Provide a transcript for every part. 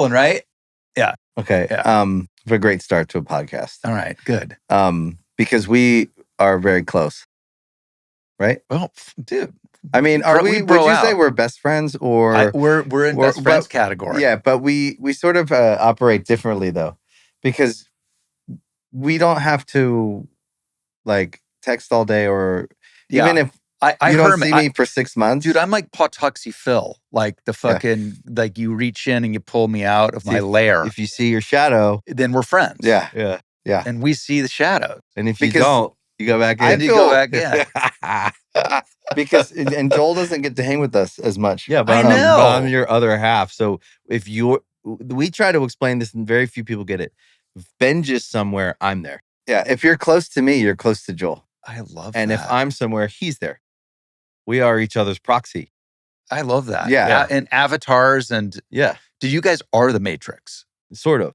rolling, right? Yeah. Okay. Yeah. A great start to a podcast. All right. Good. Because we are very close, right? Well, dude. I mean, are we? Would you say we're best friends, or we're in best friends category? Yeah, but we sort of operate differently though, because we don't have to like text all day, or even if you don't see me for 6 months, dude. I'm like Pawtuxy Phil, like the fucking like you reach in and you pull me out of my lair. If you see your shadow, then we're friends. Yeah. And we see the shadows. And if you don't, you go back in. You go back in. Because and Joel doesn't get to hang with us as much. Yeah, but I'm your other half. So if we try to explain this and very few people get it. If Ben's just somewhere, I'm there. Yeah, if you're close to me, you're close to Joel. I love and that. if I'm somewhere, he's there. We are each other's proxy. I love that. Yeah. And avatars and yeah. Dude, you guys are the Matrix. Sort of.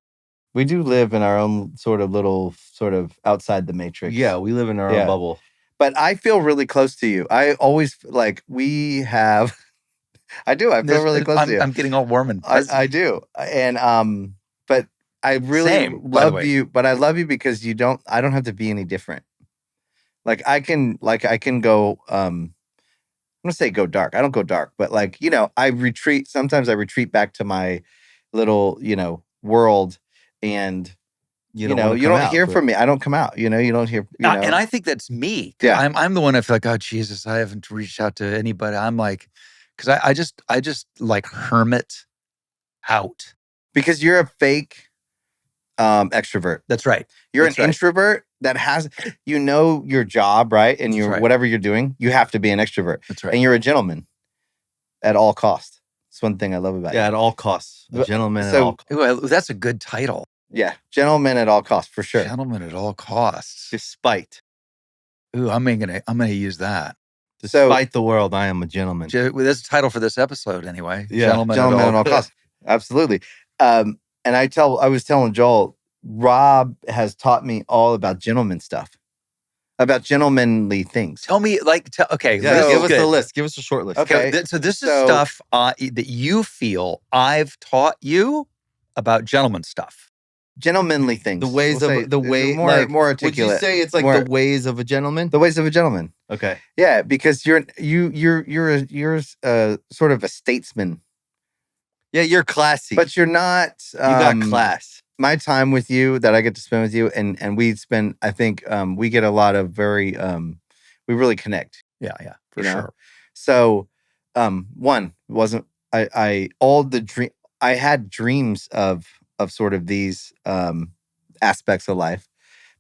We do live in our own sort of outside the Matrix. Yeah, we live in our own bubble. But I feel really close to you. I always like we have. I do. I feel really close to you. I'm getting all warm and I do. And but I really love you. But I love you because I don't have to be any different. I can go. I'm gonna say go dark. I don't go dark, but I retreat. Sometimes I retreat back to my little world, and you don't hear from me. I don't come out. You don't hear. And I think that's me. Yeah, I'm the one. I feel like, oh Jesus, I haven't reached out to anybody. I'm like, because I just like hermit out because you're a fake extrovert. That's right. You're an introvert that has your job, right? And whatever you're doing, you have to be an extrovert. That's right. And you're a gentleman at all costs. It's one thing I love about you. Yeah, at all costs. A gentleman at all costs. Ooh, that's a good title. Yeah, gentleman at all costs for sure. Gentleman at all costs. Despite. Ooh, I'm gonna use that. Despite the world, I am a gentleman. That's the title for this episode, anyway. Yeah, gentleman at all costs. Absolutely. And I was telling Joel, Rob has taught me all about gentleman stuff, about gentlemanly things. Tell me, okay. Yeah, give us a list. Give us a short list. Okay. So this is stuff that you feel I've taught you about gentleman stuff. Gentlemanly things. The ways more articulate. Would you say it's the ways of a gentleman? The ways of a gentleman. Okay. Yeah, because you're sort of a statesman. Yeah, you're classy, but you're not. You got class. My time with you that I get to spend with you, and we spend. I think we get a lot of very. We really connect. Yeah, for sure. So, one wasn't I had dreams of sort of these aspects of life,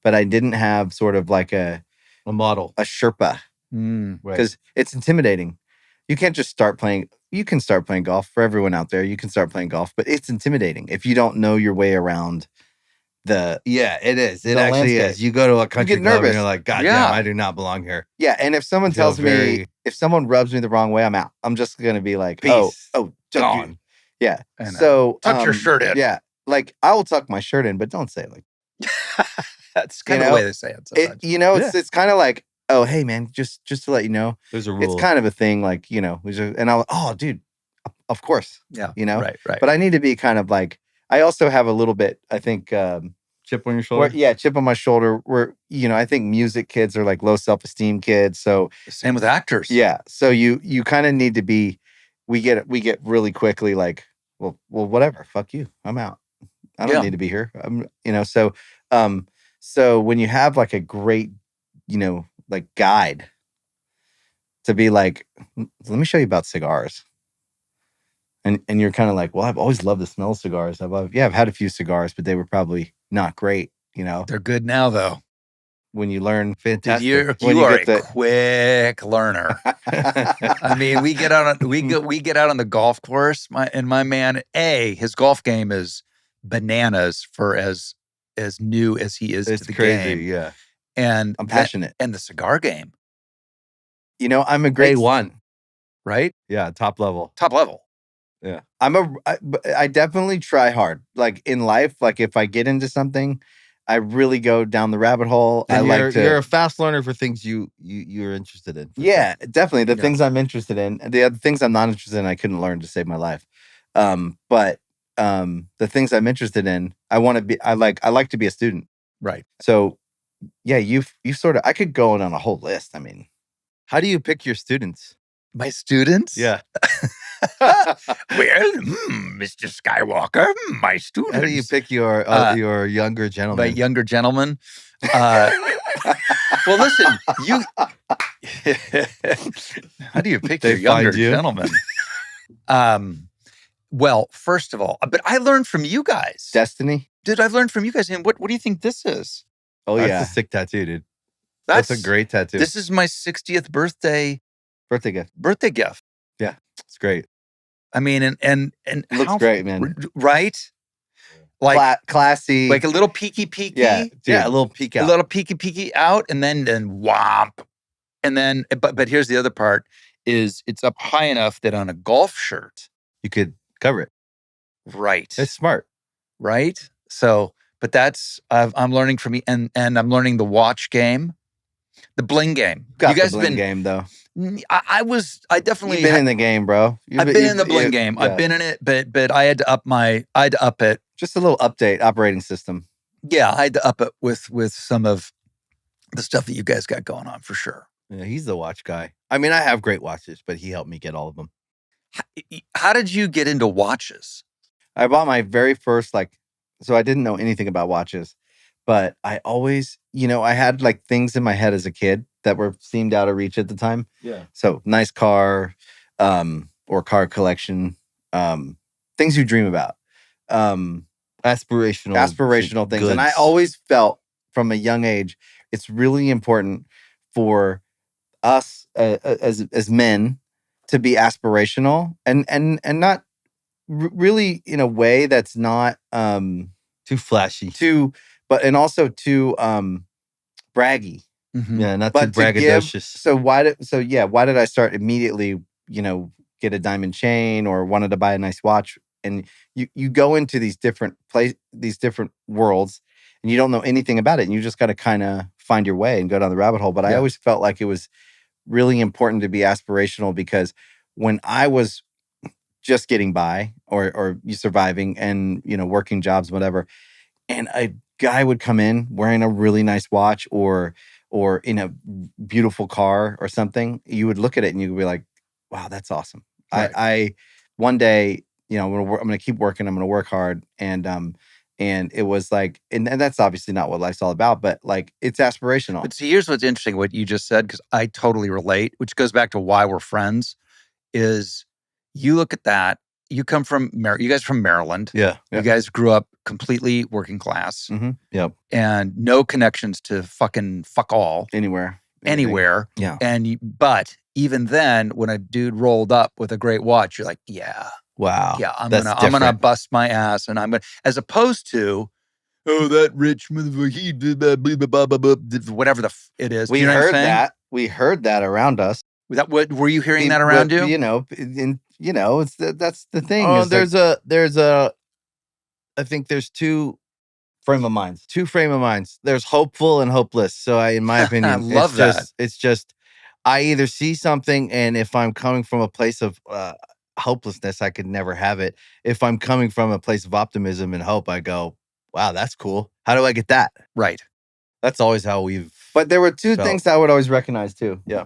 but I didn't have sort of like a model, a Sherpa, because it's intimidating. You can't just start playing. You can start playing golf. For everyone out there, you can start playing golf, but it's intimidating if you don't know your way around the. Yeah, it is. It actually is. You go to a country club and you're like, God damn, I do not belong here. Yeah, and if someone tells me, if someone rubs me the wrong way, I'm out. I'm just gonna be like, peace. Gone. Yeah. So tuck your shirt in. Yeah. I will tuck my shirt in, but don't say it like. That's kind of the way they say it sometimes. It's kind of like, oh, hey man, just to let you know, there's a rule. It's kind of a thing, and I'll, oh, dude, of course, yeah, right. But I need to be kind of like, I also have a little bit, I think, chip on your shoulder. Chip on my shoulder. Where I think music kids are like low self-esteem kids. So same with actors. Yeah. So you kind of need to be. We get really quickly like, well, whatever. Fuck you. I'm out. I don't need to be here. So when you have like a great, like guide to be like, let me show you about cigars. And you're kind of like, well, I've always loved the smell of cigars. I've had a few cigars, but they were probably not great, They're good now though. When you learn, fantastic. You are a quick learner. I mean, we get out on the golf course. My man, his golf game is bananas for as new as he is to the game. Yeah. And I'm passionate. And the cigar game. I'm a great one. Right? Yeah, top level. Yeah. I definitely try hard. Like in life, like if I get into something, I really go down the rabbit hole. You're a fast learner for things you're interested in. Yeah, definitely. The things I'm interested in. The other things I'm not interested in, I couldn't learn to save my life. But the things I'm interested in, I like to be a student. Right. So yeah, you sort of, I could go on a whole list. I mean, how do you pick your students? My students? Yeah. Well, Mr. Skywalker, my students. How do you pick your younger gentleman? My younger gentleman. Well, listen, you. How do you pick your younger gentleman? Well, first of all, but I learned from you guys. Destiny? Dude, I've learned from you guys. And what do you think this is? Oh, that's a sick tattoo, dude. That's a great tattoo. This is my 60th birthday gift. Yeah, it's great. I mean, and it looks great, man. Right? Like classy, like a little peeky. Yeah, a little peek out, a little peeky out, and then whomp, and then. But here's the other part: is it's up high enough that on a golf shirt you could cover it. Right. That's smart. Right. So, but that's I'm learning from you, and I'm learning the watch game, the bling game. You guys the bling game though. I definitely You've been in the game, bro. I've been in the bling game. Yeah. I've been in it, but I had to up it. Just a little update, operating system. Yeah, I had to up it with some of the stuff that you guys got going on for sure. Yeah, he's the watch guy. I mean, I have great watches, but he helped me get all of them. How did you get into watches? I bought my very first, so I didn't know anything about watches, but I always, I had like things in my head as a kid that seemed out of reach at the time. Yeah. So nice car, or car collection, things you dream about, aspirational things. Goods. And I always felt from a young age, it's really important for us as men to be aspirational and not really in a way that's not too flashy, and also too braggy. Mm-hmm. Yeah, not too braggadocious. So why did I start immediately, get a diamond chain or wanted to buy a nice watch? And you go into these different worlds and you don't know anything about it, and you just got to kind of find your way and go down the rabbit hole. But I always felt like it was really important to be aspirational, because when I was just getting by or surviving and working jobs, whatever, and a guy would come in wearing a really nice watch or in a beautiful car or something, you would look at it and you would be like, wow, that's awesome. Right. I one day, I'm gonna keep working, I'm gonna work hard, and it was like, and that's obviously not what life's all about, but like, it's aspirational. But see, here's what's interesting, what you just said, because I totally relate, which goes back to why we're friends, is you look at that, you come from, you guys are from Maryland. Yeah. You guys grew up completely working class. Mm-hmm. Yep. And no connections to fuck all. Anywhere. Yeah. But even then, when a dude rolled up with a great watch, you're like, yeah. Wow. Yeah, I'm gonna bust my ass, and I'm gonna, as opposed to, oh, that rich motherfucker, he did that, blah, blah, blah, blah, blah, whatever it is. We heard that. We heard that around us. What were you hearing that around you? It's that's the thing. Oh, I think there's two frame of minds. There's hopeful and hopeless. So in my opinion, I love that. It's just, I either see something, and if I'm coming from a place of hopelessness, I could never have it. If I'm coming from a place of optimism and hope, I go, wow, that's cool. How do I get that? Right. That's always how we've. But there were two things I would always recognize too. Yeah.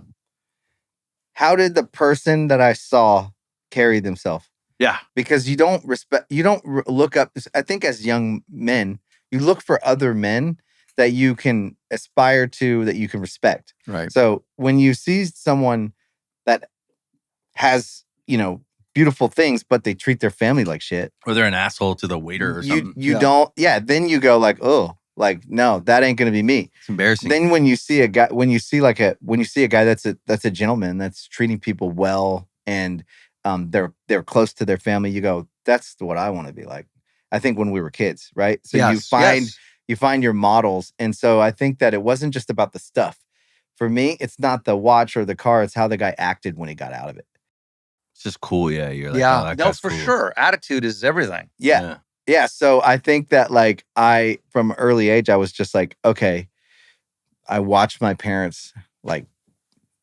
How did the person that I saw carry themselves? Yeah. Because you don't look up. I think as young men, you look for other men that you can aspire to, that you can respect. Right. So when you see someone that has, beautiful things, but they treat their family like shit, or they're an asshole to the waiter or something. Then you go like, oh, like, no, that ain't gonna be me. It's embarrassing. Then when you see a guy, that's a gentleman that's treating people well, and they're close to their family, you go, that's what I want to be like. I think when we were kids, right? So you find your models, and so I think that it wasn't just about the stuff. For me, it's not the watch or the car; it's how the guy acted when he got out of it. It's just cool, yeah. You're like, oh, that guy's for cool. Sure. Attitude is everything. Yeah. So I think that from an early age, I was just like, okay, I watched my parents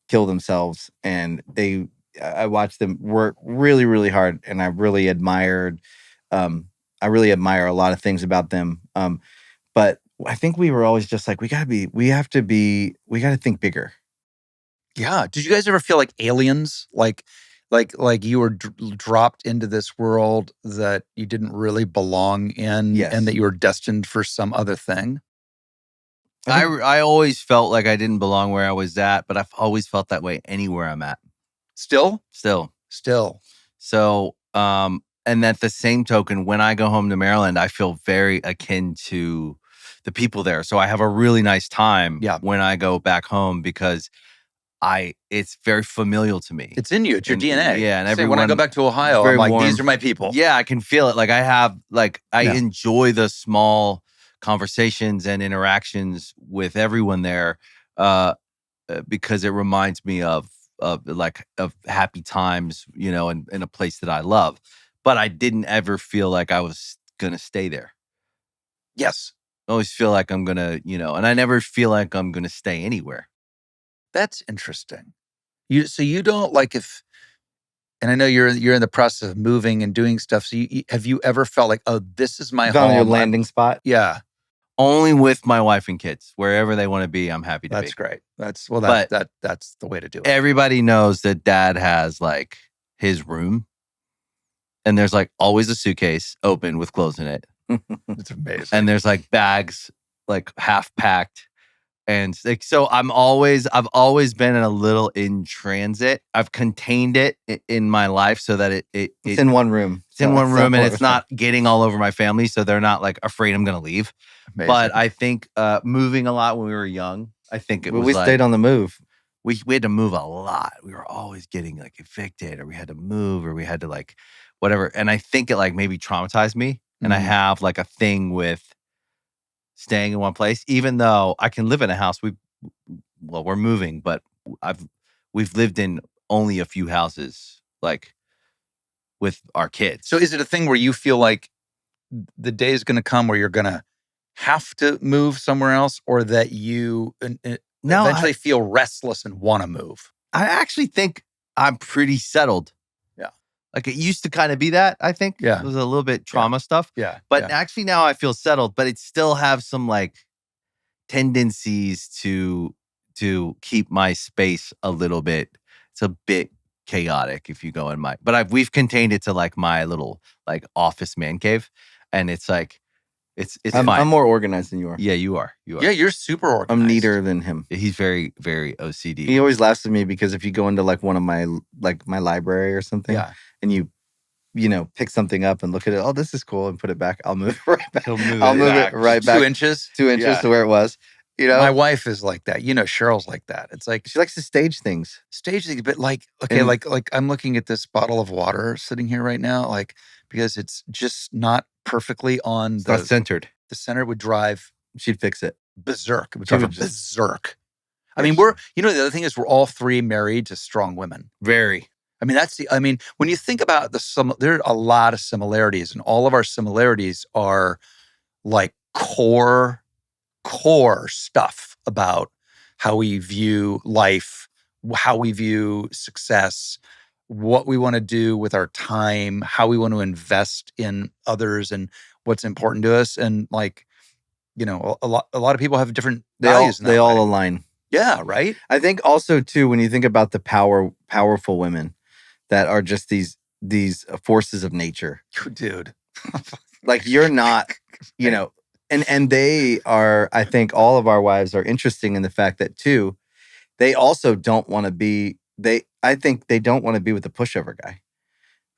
kill themselves, and I watched them work really, really hard, and I really admired I really admire a lot of things about them. But I think we were always just like, we got to think bigger. Yeah. Did you guys ever feel like aliens? Like you were dropped into this world that you didn't really belong in, and that you were destined for some other thing? I always felt like I didn't belong where I was at, but I've always felt that way anywhere I'm at. Still. So, and at the same token, when I go home to Maryland, I feel very akin to the people there. So I have a really nice time when I go back home because it's very familial to me. It's in you. It's your DNA. Yeah. And everyone, when I go back to Ohio, I'm like, these are my people. Yeah, I can feel it. Like I enjoy the small conversations and interactions with everyone there because it reminds me of happy times, in a place that I love. But I didn't ever feel like I was going to stay there. Yes. I always feel like I'm going to, and I never feel like I'm going to stay anywhere. That's interesting. So you don't like and I know you're in the process of moving and doing stuff. So have you ever felt like, oh, this is my home? Found your landing spot? Yeah. Only with my wife and kids. Wherever they want to be, I'm happy to be. That's great. That's the way to do it. Everybody knows that Dad has like his room, and there's like always a suitcase open with clothes in it. It's amazing. And there's like bags like half packed. And like, so I've always been a little in transit. I've contained it in my life so that it's in one room. It's in one room, and it's not getting all over my family, so they're not like afraid I'm going to leave. Amazing. But I think moving a lot when we were young, I think we stayed on the move. We had to move a lot. We were always getting like evicted, or we had to move, or we had to like whatever. And I think it like maybe traumatized me. And I have like a thing with staying in one place, even though I can live in a house. We're moving, but we've lived in only a few houses, like with our kids. So is it a thing where you feel like the day is going to come where you're going to have to move somewhere else, or that you eventually feel restless and want to move? I actually think I'm pretty settled. Yeah. Like it used to kind of be that, I think. Yeah. It was a little bit trauma stuff. Yeah. But actually now I feel settled, but it still have some like tendencies to keep my space a little bit. It's a bit chaotic if you go in but we've contained it to like my little like office man cave. And it's like, it's fine. I'm more organized than you are. Yeah, you are. Yeah, you're super organized. I'm neater than him. He's very, very OCD. He always laughs at me because if you go into like one of my library or something, and you pick something up and look at it, oh, this is cool, and put it back, I'll move it right back. He'll move it right back 2 inches. 2 inches to where it was. My wife is like that. Cheryl's like that. It's like she likes to stage things. But like, okay, like I'm looking at this bottle of water sitting here right now, like because it's just not perfectly on it's not centered. The center would drive. She'd fix it. Berserk. It would drive berserk. I mean, the other thing is we're all three married to strong women. Very. I mean, when you think about there are a lot of similarities, and all of our similarities are like core stuff about how we view life, how we view success, what we want to do with our time, how we want to invest in others, and what's important to us. And like, a lot of people have different values. They all align. Yeah, right. I think also too, when you think about the powerful women that are just these forces of nature, dude. Like you're not, and they are. I think all of our wives are interesting in the fact that too, they also don't want to be. I think they don't want to be with the pushover guy,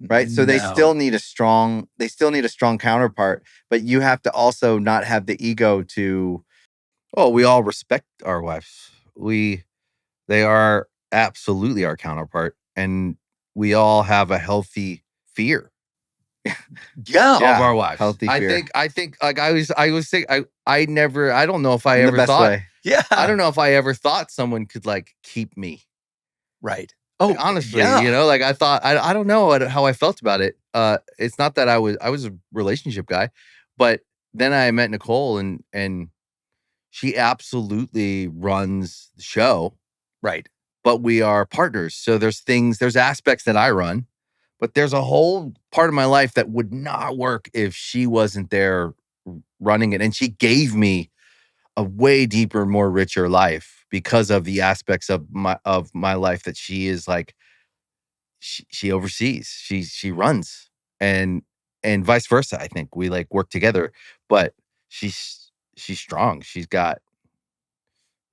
right? So they still need a strong counterpart, but you have to also not have the ego to. Oh, we all respect our wives. They are absolutely our counterpart, and we all have a healthy fear. of our wives. Healthy fear. I think like I was saying, I don't know if I ever thought. Way. Yeah. I don't know if I ever thought someone could like keep me. Right. Oh, honestly, like I thought, I don't know how I felt about it. It's not that I was a relationship guy, but then I met Nicole and she absolutely runs the show. Right. But we are partners. So there's aspects that I run, But there's a whole part of my life that would not work if she wasn't there running it. And she gave me a way deeper, more richer life because of the aspects of my life that she is like, she oversees, she runs, and vice versa. I think we like work together, but she's strong. She's got,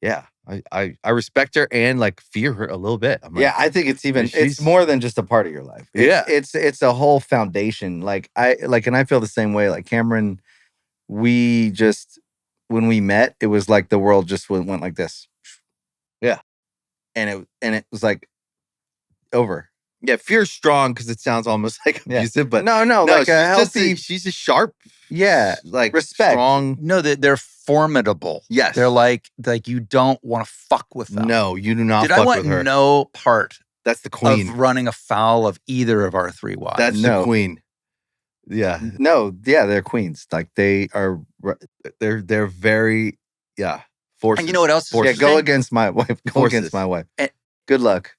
yeah. I respect her and like fear her a little bit. I'm like, yeah, I think it's more than just a part of your life. It's a whole foundation. Like and I feel the same way. Like Cameron, when we met, it was like the world just went like this. Yeah. And it was like over. Yeah, fear's strong because it sounds almost like abusive, but no, like a healthy. She's a sharp, like respect, strong. No, they're formidable. Yes, they're like you don't want to fuck with them. No, you do not. Dude, I want no part. That's the queen of running afoul of either of our three wives. That's the queen. Yeah, no, yeah, they're queens. Like they're very forces. And you know what else? Yeah, go against my wife. Go against my wife. Good luck.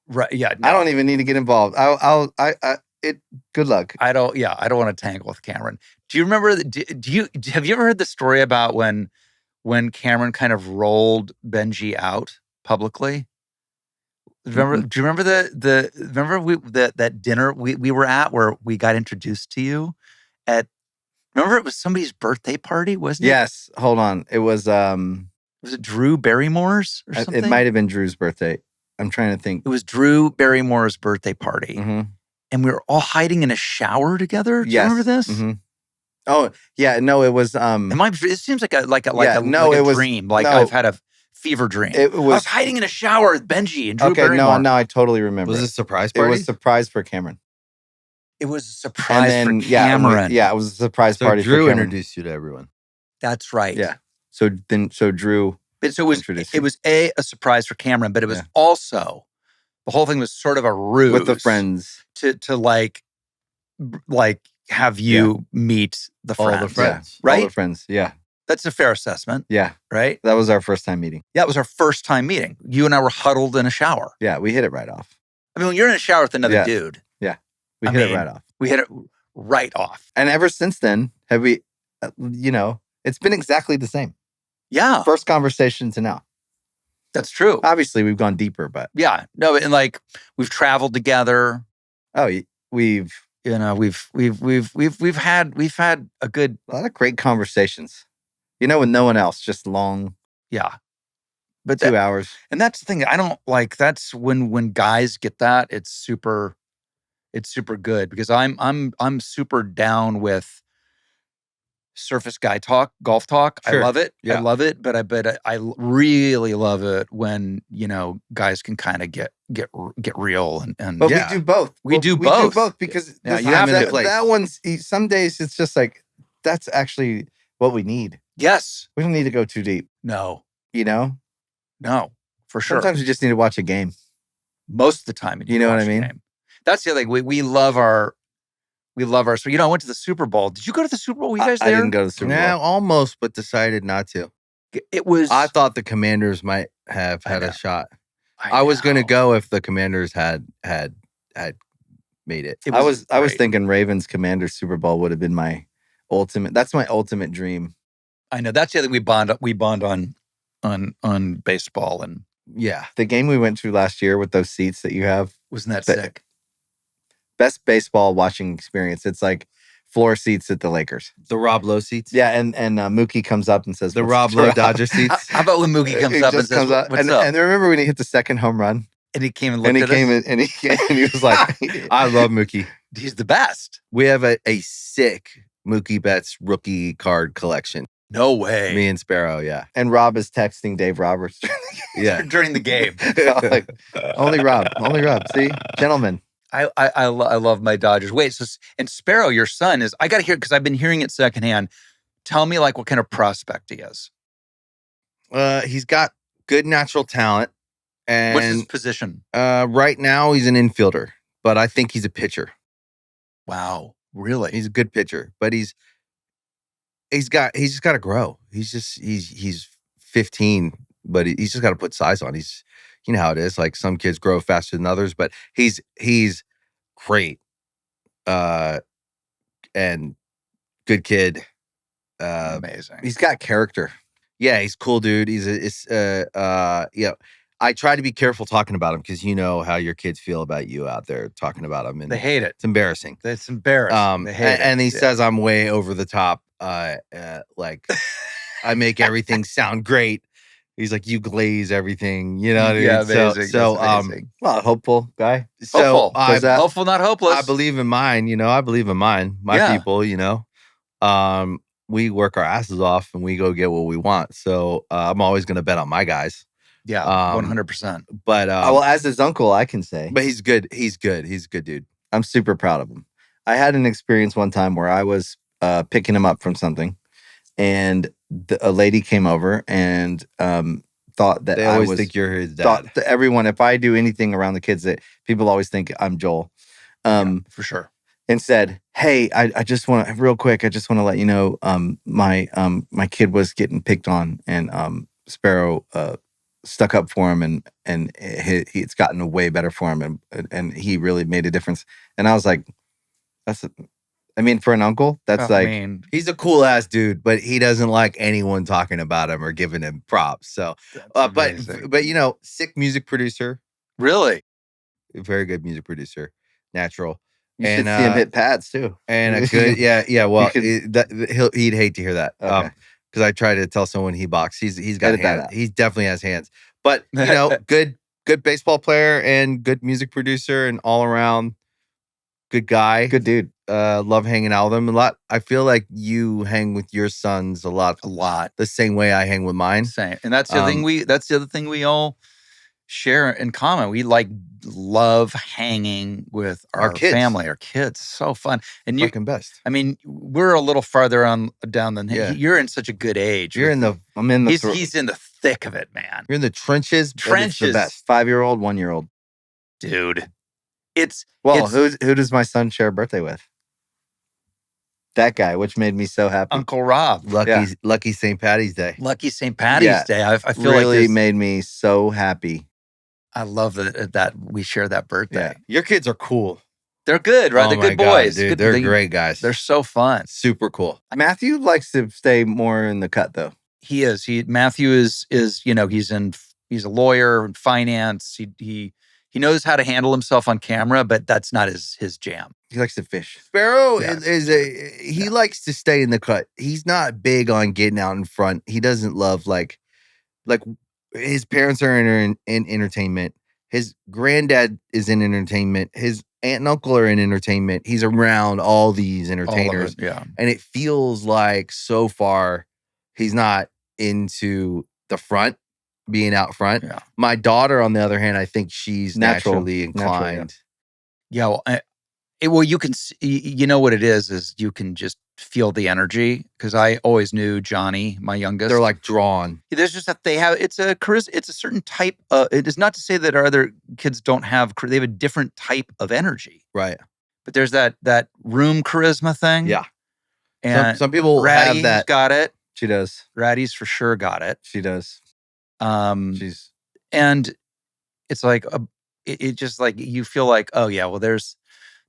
Right. Yeah. No. I don't even need to get involved. Good luck. I don't want to tangle with Cameron. Do you remember? Have you ever heard the story about when Cameron kind of rolled Benji out publicly? Remember? Mm-hmm. Do you remember that dinner we were at where we got introduced to you at? Remember, it was somebody's birthday party, wasn't it? Yes. Hold on. It was. Was it Drew Barrymore's or something? It might have been Drew's birthday. I'm trying to think. It was Drew Barrymore's birthday party. Mm-hmm. And we were all hiding in a shower together. Do you remember this? Mm-hmm. Oh, yeah. No, it was... it seems like a dream. I've had a fever dream. I was hiding in a shower with Benji and Drew Barrymore. No, I totally remember. Was it a surprise party? It was a surprise for Cameron. It was a surprise for Cameron. It was a surprise party for Cameron. Drew introduced you to everyone. That's right. Yeah. So Drew... But so it was a surprise for Cameron, but it was also, the whole thing was sort of a ruse with the friends to like have you meet the friends. All the friends. Right? All the friends, yeah. That's a fair assessment. Yeah. Right? That was our first time meeting. Yeah, it was our first time meeting. You and I were huddled in a shower. Yeah, we hit it right off. I mean, when you're in a shower with another dude. Yeah, we hit it right off. We hit it right off. And ever since then, have we, it's been exactly the same. Yeah. First conversation to now. That's true. Obviously, we've gone deeper, but yeah, no, and like we've traveled together. Oh, we've had a lot of great conversations. With no one else, just long. Yeah, but 2 hours. And that's the thing. I don't like. That's when guys get that. It's super good because I'm super down with surface guy talk, golf talk. Sure. I love it. Yeah. I love it. But I really love it when, guys can kind of get real and but we do both. We do both because you have that one's, some days it's just like, that's actually what we need. Yes. We don't need to go too deep. No. No, for sure. Sometimes we just need to watch a game. Most of the time. You know what I mean? Game. That's the other thing. We love our. So, I went to the Super Bowl. Did you go to the Super Bowl? Were you guys there? I didn't go to the Super Bowl. Yeah, almost, but decided not to. It was. I thought the Commanders might have had a shot. I was going to go if the Commanders had made it. I was thinking Ravens Commanders Super Bowl would have been my ultimate. That's my ultimate dream. I know. That's the other thing we bond on baseball and the game we went to last year with those seats that you have. Wasn't that sick? Best baseball watching experience. It's like floor seats at the Lakers. The Rob Lowe seats? Yeah, and Mookie comes up and says... The Rob Lowe Dodger seats? How about when Mookie comes up and says, what's up? And remember when he hit the second home run? And he came and looked at us? And he was like... I love Mookie. He's the best. We have a sick Mookie Betts rookie card collection. No way. Me and Sparrow, yeah. And Rob is texting Dave Roberts. During the game. Like, only Rob. See? Gentlemen. I love my Dodgers. Wait, and Sparrow, your son, is, I got to hear, because I've been hearing it secondhand. Tell me like what kind of prospect he is. He's got good natural talent. And what's his position? Right now he's an infielder, but I think he's a pitcher. Wow. Really? He's a good pitcher, but he's just got to grow. He's 15, but he's just got to put size on. He's, you know how it is. Like some kids grow faster than others, but he's great. and good kid. Amazing. He's got character. Yeah, he's cool, dude. I try to be careful talking about him because you know how your kids feel about you out there talking about him, and they hate it. It's embarrassing. It's embarrassing. They hate it. And he says I'm way over the top. Like I make everything sound great. He's like, you glaze everything, you know. Yeah, dude? amazing. So well, hopeful guy. So hopeful, not hopeless. I believe in mine. You know, I believe in mine. My people. You know, we work our asses off and we go get what we want. So I'm always going to bet on my guys. Yeah, 100%. But well, as his uncle, I can say. But he's good. He's good. He's a good dude. I'm super proud of him. I had an experience one time where I was picking him up from something, and a lady came over and thought that they always think you're his dad. Thought to everyone, if I do anything around the kids, that people always think I'm Joel. For sure. And said, "Hey, I just want to real quick. I just want to let you know, my kid was getting picked on, and Sparrow stuck up for him, and it's gotten way better for him, and he really made a difference." And I was like, I mean, for an uncle, that's he's a cool ass dude, but he doesn't like anyone talking about him or giving him props. So, but you know, sick music producer, really, very good music producer, natural. You should see him hit pads too, and a good, yeah. Well, he'd hate to hear that, because I try to tell someone he boxes. He's got hands. He definitely has hands, but you know, good baseball player and good music producer and all around good guy, good dude. Love hanging out with him a lot. I feel like you hang with your sons a lot, the same way I hang with mine. Same, and that's the thing that's the other thing we all share in common. We love hanging with our kids. Family, our kids. So fun. And fucking best. I mean, we're a little farther down than him. Yeah. You're in such a good age. I'm in the he's in the thick of it, man. You're in the trenches. It's the best. 5-year-old, 1-year-old. Dude. Who does my son share a birthday with? That guy, which made me so happy. Uncle Rob. Lucky St. Patty's Day. Lucky St. Patty's Day. I feel really made me so happy. I love that we share that birthday. Yeah. Your kids are cool. They're good, right? They're good boys. Dude, they're great guys. They're so fun. Super cool. Matthew likes to stay more in the cut, though. He is. Matthew is you know, he's a lawyer in finance. He knows how to handle himself on camera, but that's not his jam. He likes to fish. Sparrow he likes to stay in the cut. He's not big on getting out in front. He doesn't love like his parents are in entertainment. His granddad is in entertainment. His aunt and uncle are in entertainment. He's around all these entertainers. And it feels like so far he's not into the front, being out front. Yeah. My daughter, on the other hand, I think she's naturally inclined. Well, you can, you know what it is you can just feel the energy, because I always knew Johnny, my youngest. They're like drawn. There's just that it's a certain type. It is not to say that our other kids don't have, they have a different type of energy. Right. But there's that room charisma thing. Yeah. And some people Ratty's have that. Got it. She does. Ratty's for sure got it. She does. And it's like, it just like, you feel like, oh yeah, well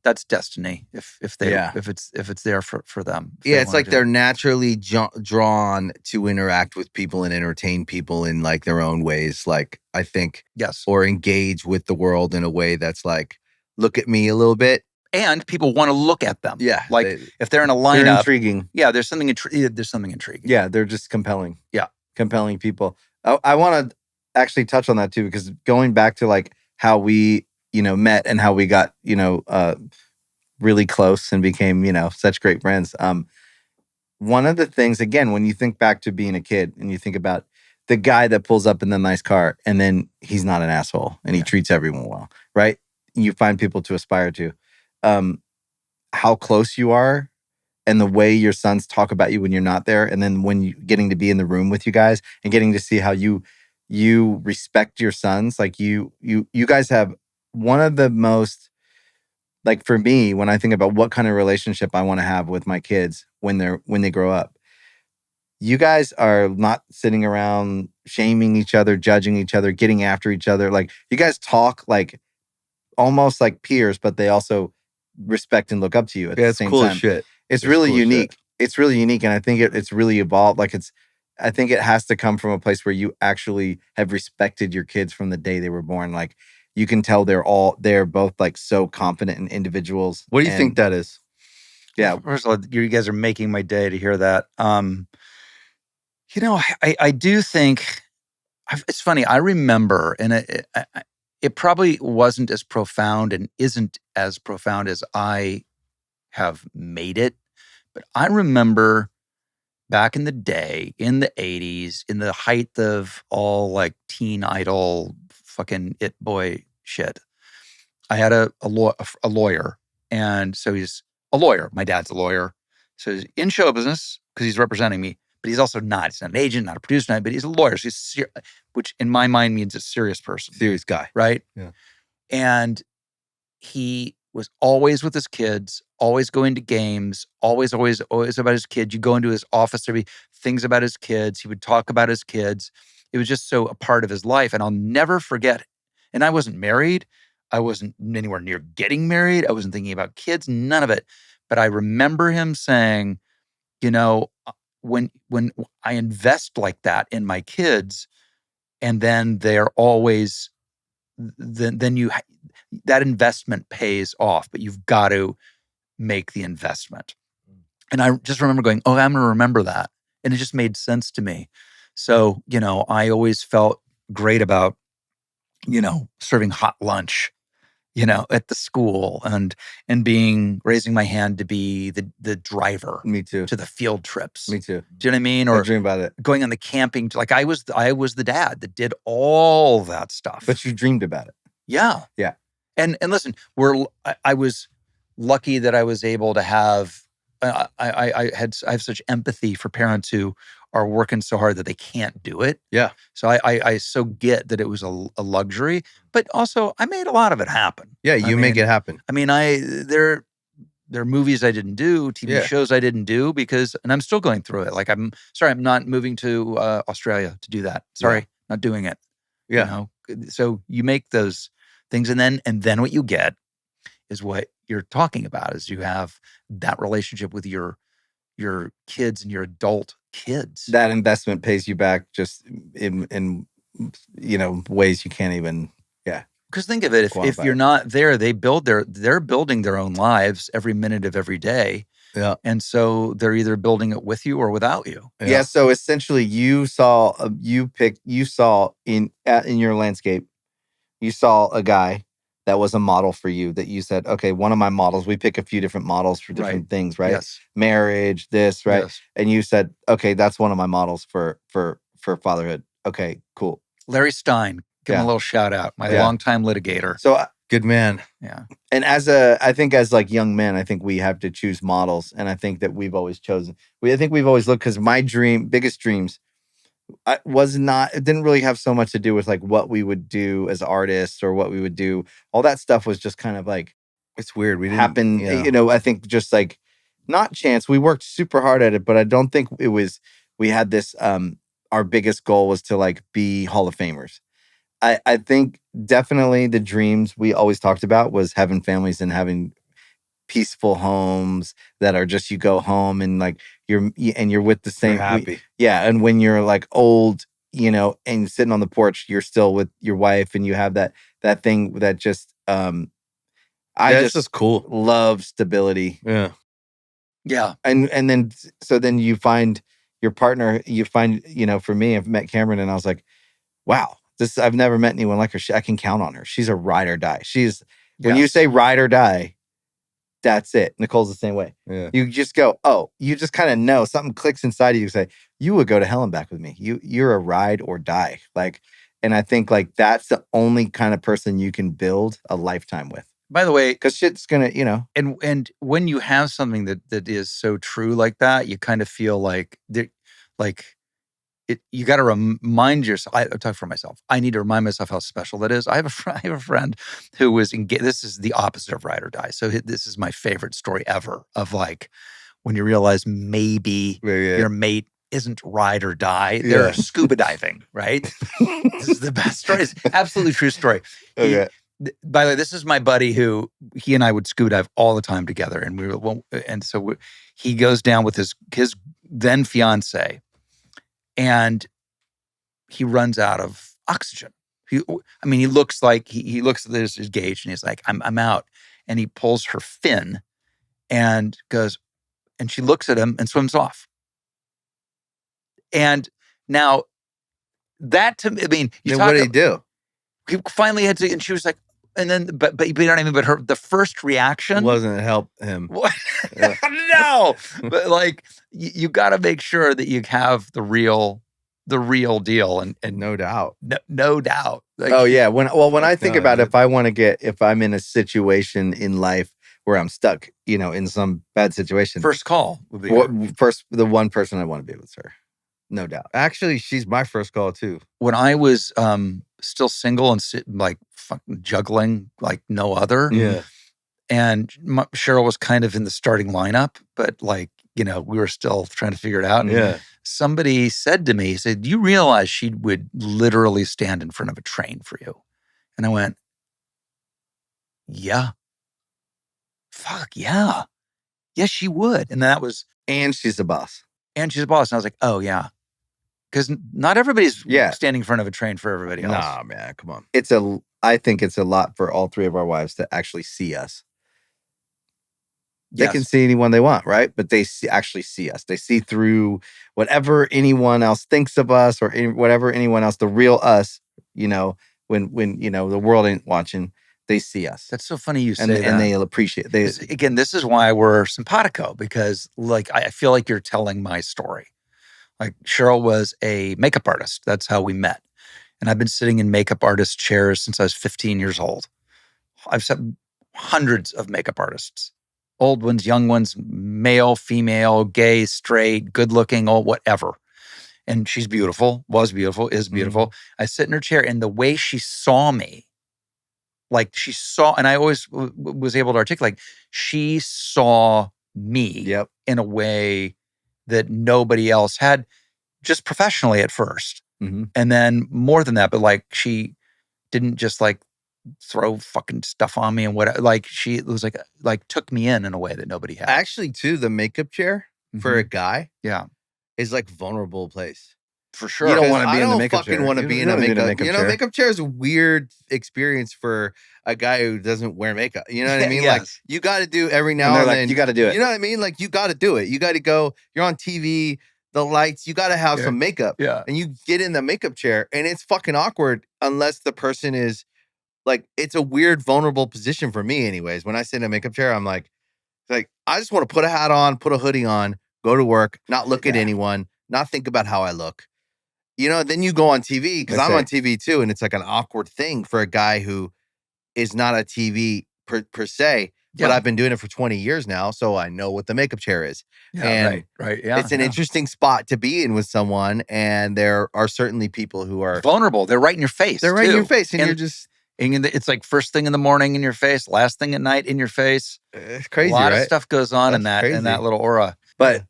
that's destiny if it's there for them. Yeah, it's like they're naturally drawn to interact with people and entertain people in like their own ways. Like, I think, yes, or engage with the world in a way that's like, look at me a little bit. And people want to look at them. Yeah, like if they're in a lineup, they're intriguing. Yeah, there's something intriguing. Yeah, they're just compelling. Yeah, compelling people. I want to actually touch on that too, because going back to like how we met and how we got really close and became such great friends. One of the things, again, when you think back to being a kid and you think about the guy that pulls up in the nice car and then he's not an asshole and he treats everyone well, right? You find people to aspire to. How close you are and the way your sons talk about you when you're not there, and then when you getting to be in the room with you guys and getting to see how you respect your sons. Like you guys have one of the most, like for me, when I think about what kind of relationship I want to have with my kids when they grow up, you guys are not sitting around shaming each other, judging each other, getting after each other. Like you guys talk like almost like peers, but they also respect and look up to you at the same cool time. As shit. It's really cool unique. It's really unique, and I think it's really evolved. Like I think it has to come from a place where you actually have respected your kids from the day they were born. Like you can tell they're both like so confident in individuals. What do you think that is? Yeah. First of all, you guys are making my day to hear that. You know, I do think it's funny. I remember, and it probably wasn't as profound and isn't as profound as I have made it. But I remember back in the day, in the 80s, in the height of all like teen idol fucking it boy shit, I had a lawyer. And so he's a lawyer. My dad's a lawyer. So he's in show business because he's representing me, but he's also not. He's not an agent, not a producer, but he's a lawyer. So which in my mind means a serious person. Serious guy. Right? Yeah. And he was always with his kids, always going to games, always about his kids. You go into his office, there'd be things about his kids. He would talk about his kids. It was just so a part of his life. And I'll never forget. And I wasn't married. I wasn't anywhere near getting married. I wasn't thinking about kids, none of it. But I remember him saying, you know, when I invest like that in my kids, and then they're always, then you, that investment pays off, but you've got to make the investment. And I just remember going, oh, I'm going to remember that. And it just made sense to me. So, you know, I always felt great about, you know, serving hot lunch, you know, at the school and raising my hand to be the driver. Me too. To the field trips. Me too. Do you know what I mean? Or I dream about it. Going on the camping. Like I was the dad that did all that stuff. But you dreamed about it. Yeah. Yeah. And listen, I was lucky that I was able to have, I have such empathy for parents who are working so hard that they can't do it. Yeah. So I so get that it was a luxury, but also I made a lot of it happen. Yeah, you make it happen. I mean, there are movies I didn't do, TV shows I didn't do and I'm still going through it. Like I'm sorry, I'm not moving to Australia to do that. Sorry, not doing it. Yeah. You know? So you make those things, and then what you get is what you're talking about, is you have that relationship with your kids and your adult kids. That investment pays you back just in you know, ways you can't even, Because think of it, if you're not there, they're building their own lives every minute of every day. Yeah. And so they're either building it with you or without you. Yeah. So essentially you saw in your landscape, you saw a guy that was a model for you that you said, okay, one of my models, we pick a few different models for different things, right? Yes. Marriage, this, right? Yes. And you said, okay, that's one of my models for fatherhood. Okay, cool. Larry Stein, give him a little shout out, my longtime litigator. So good man. Yeah. And I think as like young men, I think we have to choose models. And I think that we've always chosen, I think we've always looked, because my biggest dreams, it didn't really have so much to do with like what we would do as artists or what we would do. All that stuff was just kind of like, it's weird. We didn't happen, you know, I think just like not chance. We worked super hard at it, but I don't think it was, we had this, our biggest goal was to like be Hall of Famers. I think definitely the dreams we always talked about was having families and having peaceful homes that are just, you go home and like you're with the same, happy. And when you're like old, you know, and sitting on the porch, you're still with your wife and you have that thing that just it's just cool. Love stability. Yeah. Yeah. And then you find your partner, you know, for me, I've met Cameron and I was like, wow, I've never met anyone like her. I can count on her. She's a ride or die. When you say ride or die, that's it. Nicole's the same way. Yeah. You just go, you just kind of know something clicks inside of you. Say, you would go to hell and back with me. You're a ride or die. Like, and I think like that's the only kind of person you can build a lifetime with. By the way, because shit's gonna, you know. And when you have something that is so true like that, you kind of feel like you got to remind yourself. I talk for myself. I need to remind myself how special that is. I have a friend who was engaged. This is the opposite of ride or die. So this is my favorite story ever of like when you realize maybe your mate isn't ride or die. They're scuba diving, right? This is the best story. It's absolutely true story. Okay. By the way, this is my buddy who he and I would scuba dive all the time together, and he goes down with his then fiance, and he runs out of oxygen. He looks like he looks at his gauge, and he's like, I'm out, and he pulls her fin, and goes, and she looks at him and swims off. And now that to me, then what did he do? He finally had to, and she was like, and then, but you know what I mean? But the first reaction wasn't help him. No, but like you got to make sure that you have the real deal, and no doubt, no doubt. Like, oh yeah, when I think about if I'm in a situation in life where I'm stuck, in some bad situation, first call would be the one person I want to be with her, no doubt. Actually, she's my first call too. When I was still single and like fucking juggling like no other, yeah. And Sheryl was kind of in the starting lineup, but like, we were still trying to figure it out. And somebody said to me, he said, "Do you realize she would literally stand in front of a train for you?" And I went, yeah. Fuck yeah. Yes, she would. And and she's a boss. And she's a boss. And I was like, oh yeah. Because not everybody's standing in front of a train for everybody else. Nah, man, come on. I think it's a lot for all three of our wives to actually see us. They can see anyone they want, right? But they actually see us. They see through whatever anyone else thinks of us or whatever anyone else, the real us, when the world ain't watching, they see us. That's so funny you say that. And they'll appreciate it. Again, this is why we're simpatico, because like I feel like you're telling my story. Like Sheryl was a makeup artist. That's how we met. And I've been sitting in makeup artist chairs since I was 15 years old. I've set hundreds of makeup artists. Old ones, young ones, male, female, gay, straight, good looking, or whatever. And she's beautiful, was beautiful, is beautiful. I sit in her chair, and the way she saw me, like she saw, and I always was able to articulate, she saw me in a way that nobody else had, just professionally at first. Mm-hmm. And then more than that, but like she didn't just like throw fucking stuff on me and what, like she was like took me in a way that nobody had. Actually, too, the makeup chair for a guy, is like vulnerable place. For sure. You don't want to be in the makeup chair. I don't fucking want to be in a makeup chair. Makeup chair is a weird experience for a guy who doesn't wear makeup. You know what I mean? Yes. Like you got to do every now and then. You got to do it. You know what I mean? Like you got to do it. You got to go. You're on TV. The lights. You got to have some makeup. Yeah. And you get in the makeup chair, and it's fucking awkward unless the person is like. It's a weird, vulnerable position for me, anyways. When I sit in a makeup chair, I'm like I just want to put a hat on, put a hoodie on, go to work, not look at anyone, not think about how I look. Then you go on TV, because I'm on TV too, and it's like an awkward thing for a guy who is not a TV per se, but I've been doing it for 20 years now, so I know what the makeup chair is. Right. Yeah, it's an interesting spot to be in with someone, and there are certainly people who are vulnerable. They're right in your face. They're right in your face, and you're just... And it's like first thing in the morning in your face, last thing at night in your face. It's crazy, a lot right? of stuff goes on in that little aura. But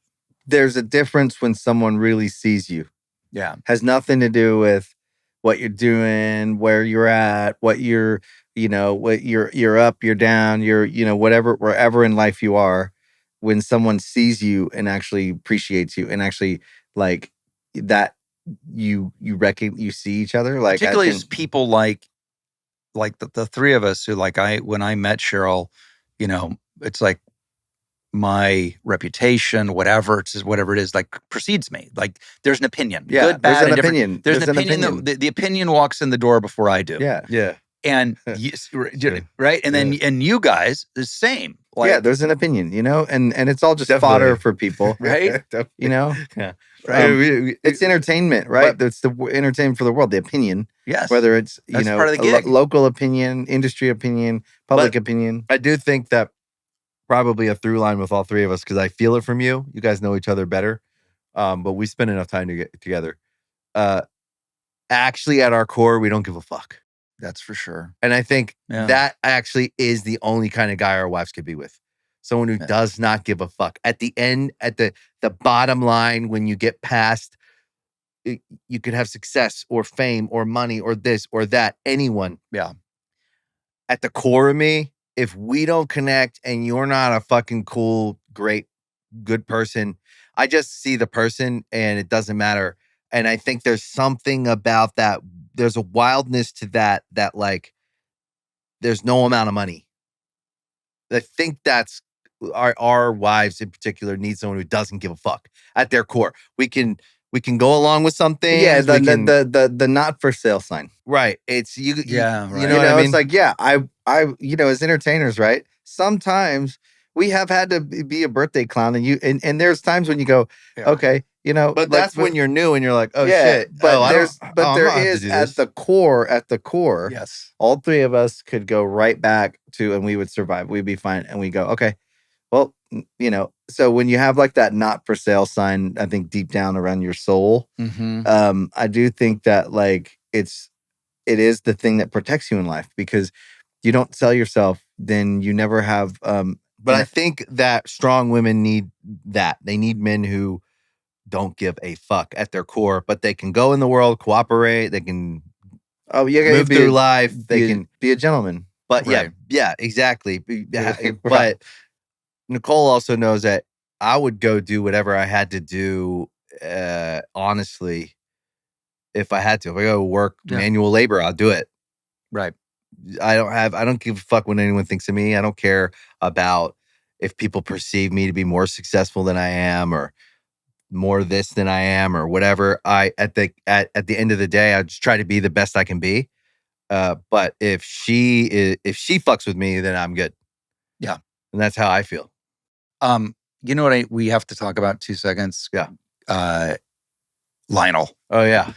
there's a difference when someone really sees you. Yeah. Has nothing to do with what you're doing, where you're at, what you're, what you're up, you're down, you're, whatever, wherever in life you are. When someone sees you and actually appreciates you and actually like that, you see each other. Like particularly as people like the three of us who when I met Sheryl, it's like my reputation, whatever it is, like precedes me. Like there's an opinion, good, bad, there's an opinion. There's an opinion. The opinion walks in the door before I do. Yeah. And right, and then and you guys the same. Like, there's an opinion, and it's all just fodder for people, right? Yeah. Right. It's entertainment, right? It's the entertainment for the world. The opinion, yes. Whether it's part of the gig. Local opinion, industry opinion, public opinion. I do think that probably a through line with all three of us, because I feel it from you. You guys know each other better, but we spend enough time to get together. Actually, at our core, we don't give a fuck. That's for sure. And I think that actually is the only kind of guy our wives could be with. Someone who does not give a fuck. At the end, at the bottom line, when you get past, you could have success or fame or money or this or that, anyone. Yeah. at the core of me, if we don't connect and you're not a fucking cool, great, good person, I just see the person and it doesn't matter. And I think there's something about that. There's a wildness to that like there's no amount of money. I think that's our wives in particular need someone who doesn't give a fuck at their core. We can go along with something. Yeah, the not for sale sign. Right. It's you. Yeah, right. You know what I mean? It's like, yeah, I as entertainers, right? Sometimes we have had to be a birthday clown, and there's times when you go, okay, but that's when you're new and you're like, oh shit. But there is at the core. Yes, all three of us could go right back to, and we would survive. We'd be fine, and we go, okay, well, so when you have like that not for sale sign, I think deep down around your soul, I do think that like it is the thing that protects you in life, because you don't sell yourself, then you never have. But I think that strong women need that. They need men who don't give a fuck at their core, but they can go in the world, cooperate. They can move through life. They can be a gentleman. But yeah, exactly. But Nicole also knows that I would go do whatever I had to do, honestly, if I had to. If I go work manual labor, I'll do it. Right. I don't give a fuck what anyone thinks of me. I don't care about if people perceive me to be more successful than I am or more this than I am or whatever. At the end of the day, I just try to be the best I can be. But if she fucks with me, then I'm good. Yeah. And that's how I feel. You know what we have to talk about 2 seconds? Yeah. Lionel. Oh yeah.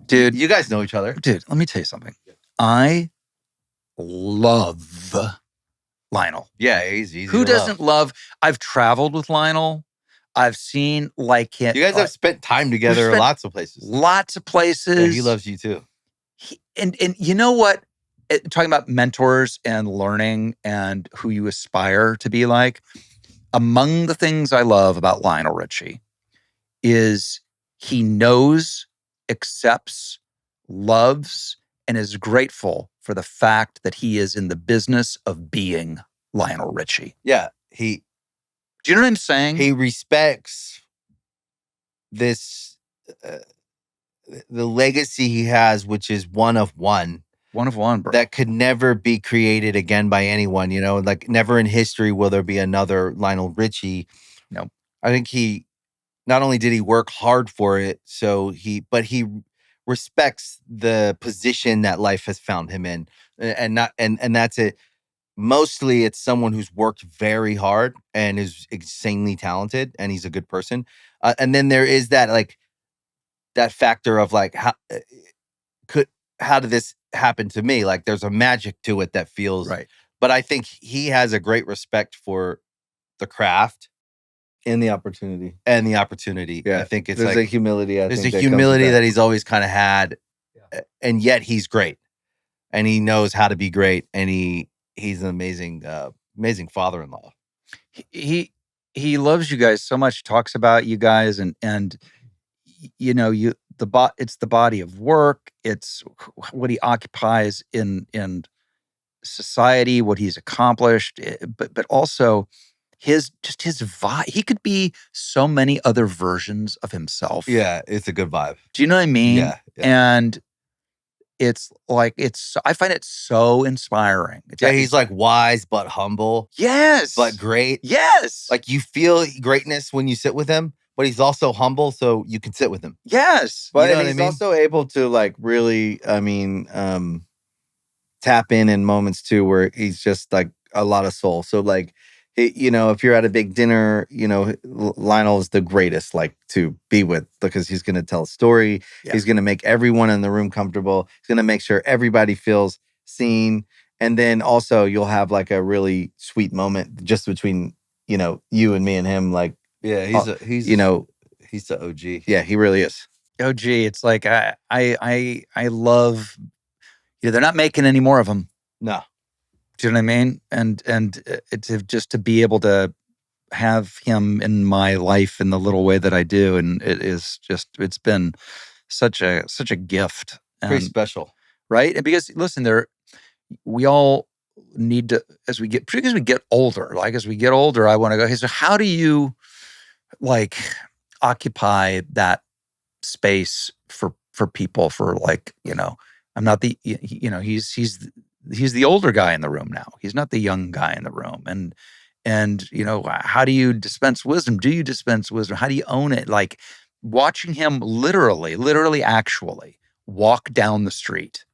Dude. You guys know each other. Dude, let me tell you something. I love Lionel. Yeah, he's easy. Who doesn't love? I've traveled with Lionel. I've seen like it. You guys have spent time together lots of places. Lots of places. Yeah, he loves you too. And you know what? Talking about mentors and learning and who you aspire to be like, among the things I love about Lionel Richie is he knows, accepts, loves, and is grateful for the fact that he is in the business of being Lionel Richie. Yeah. Do you know what I'm saying? He respects this, the legacy he has, which is one of one. One of one, bro. That could never be created again by anyone, like never in history will there be another Lionel Richie. No. I think he, not only did he work hard for it, but he respects the position that life has found him in. And that's it. Mostly it's someone who's worked very hard and is insanely talented and he's a good person. And then there is that like that factor of like how did this happen to me? Like there's a magic to it that feels right. But I think he has a great respect for the craft and the opportunity. Yeah. I think there's a humility. There's a humility that he's always kind of had, and yet he's great, and he knows how to be great, and he's an amazing father-in-law. He loves you guys so much. Talks about you guys, and it's the body of work. It's what he occupies in society, what he's accomplished, but also his vibe. He could be so many other versions of himself. Yeah, it's a good vibe. Do you know what I mean? Yeah. And it's like I find it so inspiring. He's like wise but humble. Yes. But great. Yes. Like you feel greatness when you sit with him, but he's also humble, so you can sit with him. Yes. But he's also able to like really, tap in moments too where he's just like a lot of soul. So like, if you're at a big dinner, Lionel is the greatest like to be with because he's going to tell a story. Yeah. He's going to make everyone in the room comfortable. He's going to make sure everybody feels seen. And then also you'll have like a really sweet moment just between, you and me and him. Like, yeah, he's the OG. Yeah, he really is. OG. It's like, I love, they're not making any more of them. No. Do you know what I mean? And to be able to have him in my life in the little way that I do, and it's been such a gift. Pretty special. Right? And because listen, we all need to, particularly as we get older, I want to go, hey, so how do you like occupy that space for people for like, I'm not the, he's the older guy in the room now. He's not the young guy in the room. And how do you dispense wisdom? Do you dispense wisdom? How do you own it? Like watching him literally actually walk down the street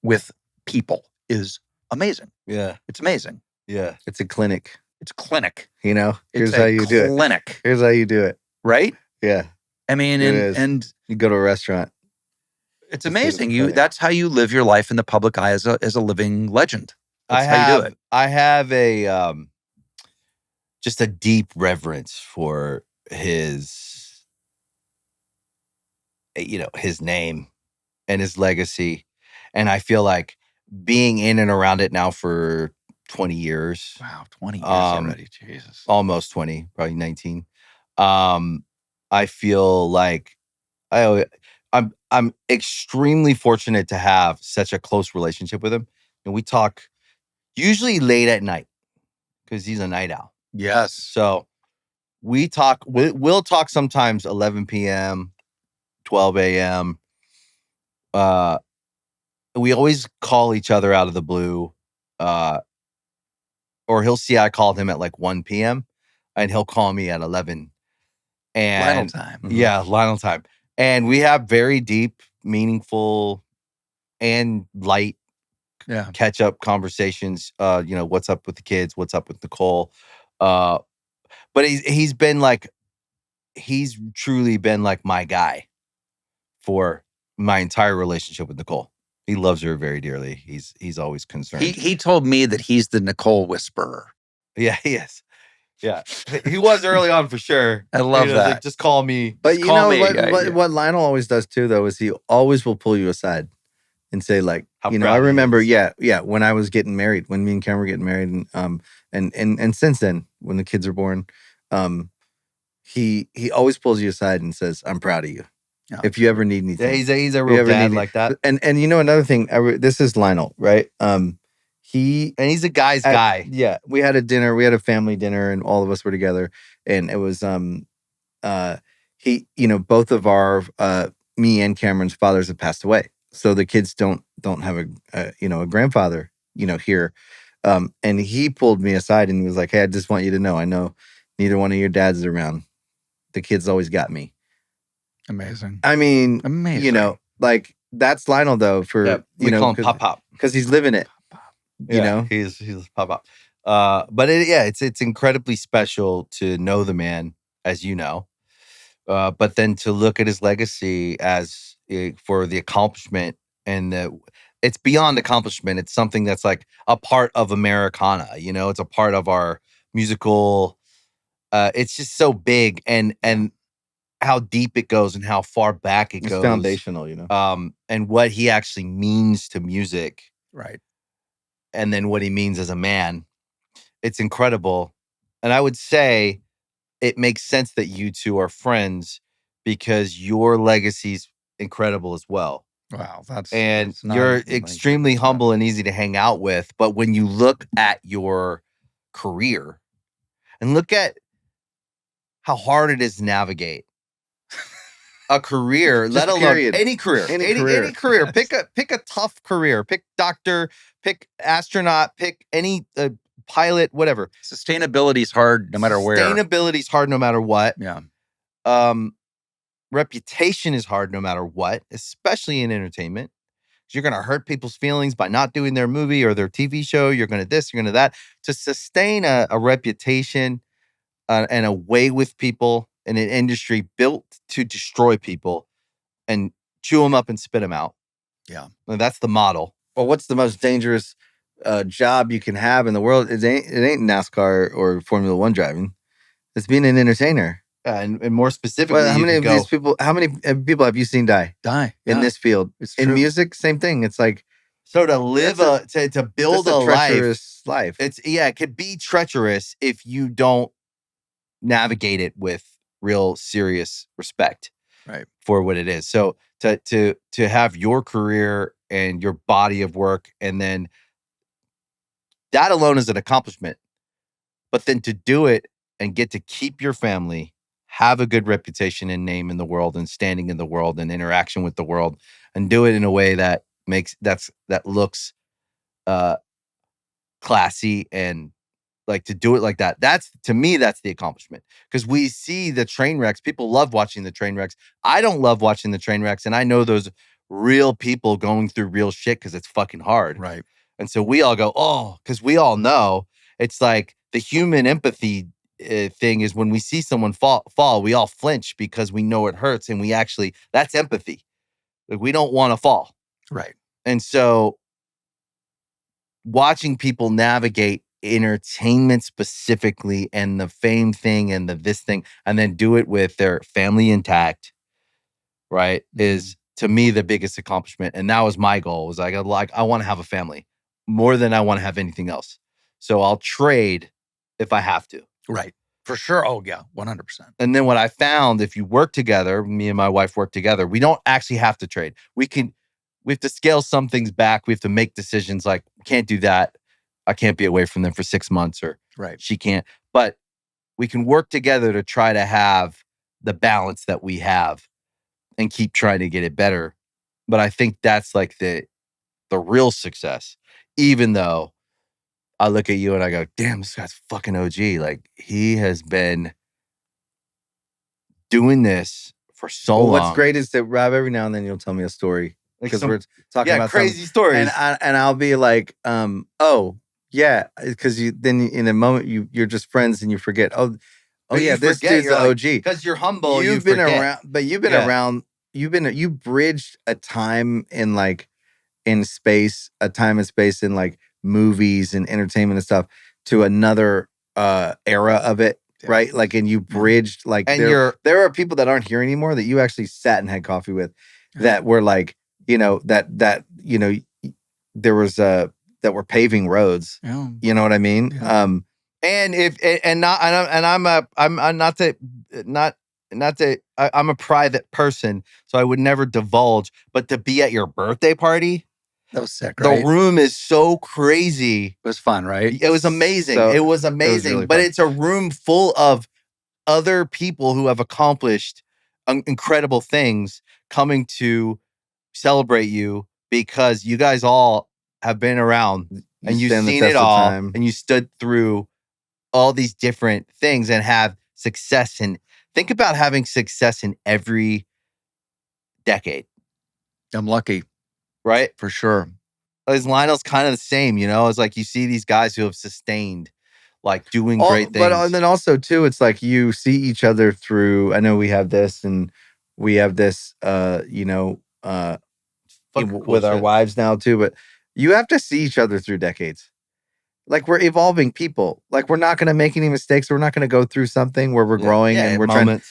with people is amazing. Yeah. It's amazing. Yeah. It's a clinic. It's a clinic. Here's how you do it. Clinic. Here's how you do it. Right? Yeah. I mean, and you go to a restaurant. It's amazing. That's how you live your life in the public eye as a living legend. That's how you do it. I have a just a deep reverence for his his name and his legacy. And I feel like being in and around it now for 20 years. Wow, 20 years already. Jesus. Almost 20, probably 19. I feel like I'm extremely fortunate to have such a close relationship with him. And we talk usually late at night because he's a night owl. Yes. So we talk, we'll talk sometimes 11 p.m., 12 a.m. We always call each other out of the blue. Or he'll see I called him at like 1 p.m. and he'll call me at 11. And Lionel time. Yeah, Lionel time. And we have very deep, meaningful, and light catch-up conversations. What's up with the kids? What's up with Nicole? But he's truly been like my guy for my entire relationship with Nicole. He loves her very dearly. He's always concerned. He told me that he's the Nicole whisperer. Yeah, he is. Yeah, he was early on for sure. I love that. Like, just call me. But what Lionel always does too, though, is he always will pull you aside and say, like, I remember, when I was getting married, when me and Cameron were getting married, and since then, when the kids are born, he always pulls you aside and says, "I'm proud of you. Yeah. If you ever need anything." Yeah, he's a real dad like that. And another thing, this is Lionel, right? He's a guy's guy. Yeah, we had a family dinner, and all of us were together, and it was both of our me and Cameron's fathers have passed away, so the kids don't have a grandfather here, and he pulled me aside and was like, "Hey, I just want you to know, I know neither one of your dads is around. The kids always got me." Amazing. I mean, amazing. Like that's Lionel though. We call him Pop because he's living it. He's Pop. But it's incredibly special to know the man, as you know, but then to look at his legacy as for the accomplishment, and it's beyond accomplishment. It's something that's like a part of Americana. It's a part of our musical. It's just so big, and how deep it goes and how far back it goes. It's foundational, and what he actually means to music. Right. And then what he means as a man. It's incredible. And I would say it makes sense that you two are friends because your legacy's incredible as well. Wow. You're extremely humble and easy to hang out with. But when you look at your career and look at how hard it is to navigate a career, let alone any career. Any career. Pick a tough career. Pick doctor, pick astronaut, pick any pilot, whatever. Sustainability is hard no matter where. Sustainability is hard no matter what. Yeah. Reputation is hard no matter what, especially in entertainment. You're going to hurt people's feelings by not doing their movie or their TV show. You're going to this, you're going to that. To sustain a reputation and a way with people in an industry built to destroy people and chew them up and spit them out. Yeah. And that's the model. Well, what's the most dangerous job you can have in the world? It ain't NASCAR or Formula One driving. It's being an entertainer. And more specifically, how many people have you seen die in this field? In music, same thing. It's like, so to live to build a treacherous life. It could be treacherous if you don't navigate it with real serious respect, right, for what it is. So to have your career and your body of work, and then that alone is an accomplishment. But then to do it and get to keep your family, have a good reputation and name in the world and standing in the world and interaction with the world, and do it in a way that looks classy, and like to do it like that. To me, that's the accomplishment. Because we see the train wrecks. People love watching the train wrecks. I don't love watching the train wrecks. And I know those real people going through real shit because it's fucking hard. Right. And so we all go, oh, because we all know it's like the human empathy thing is when we see someone fall, we all flinch because we know it hurts. And that's empathy. Like, we don't want to fall. Right. And so watching people navigate entertainment specifically and the fame thing and this thing, and then do it with their family intact, right, is to me the biggest accomplishment. And that was my goal. Was I want to have a family more than I want to have anything else. So I'll trade if I have to. Right. For sure. Oh yeah, 100%. And then what I found, if you work together, me and my wife work together, we don't actually have to trade. We have to scale some things back. We have to make decisions like, can't do that. I can't be away from them for 6 months, or she can't. But we can work together to try to have the balance that we have and keep trying to get it better. But I think that's like the real success, even though I look at you and I go, damn, this guy's fucking OG. Like, he has been doing this for so long. What's great is that, Rob, every now and then you'll tell me a story. Because we're talking about crazy stories. And I'll be like, oh, yeah. Because then in a moment you're just friends and you forget, oh yeah, this dude's the OG. Because you're humble. You've been around, but you've been around, you bridged a time in space, a time and space in like movies and entertainment and stuff to another era of it. Right. Like, and you bridged like, and there are people that aren't here anymore that you actually sat and had coffee with that were like, that there was that were paving roads. Yeah. You know what I mean? Yeah. I'm a private person, so I would never divulge, but to be at your birthday party, that was sick, right? The room is so crazy. It was fun, right? It was amazing. It was amazing. Really, but it's a room full of other people who have accomplished incredible things coming to celebrate you, because you guys all have been around and you've seen it all, and you stood through all these different things and have success. And think about having success in every decade. I'm lucky. Right? For sure. As Lionel's kind of the same, it's like you see these guys who have sustained, like, doing great things. But and then also too, it's like you see each other through, I know we have this and we have this, with our wives now too, but you have to see each other through decades. Like, we're evolving people. Like, we're not going to make any mistakes. We're not going to go through something where we're growing and we're trying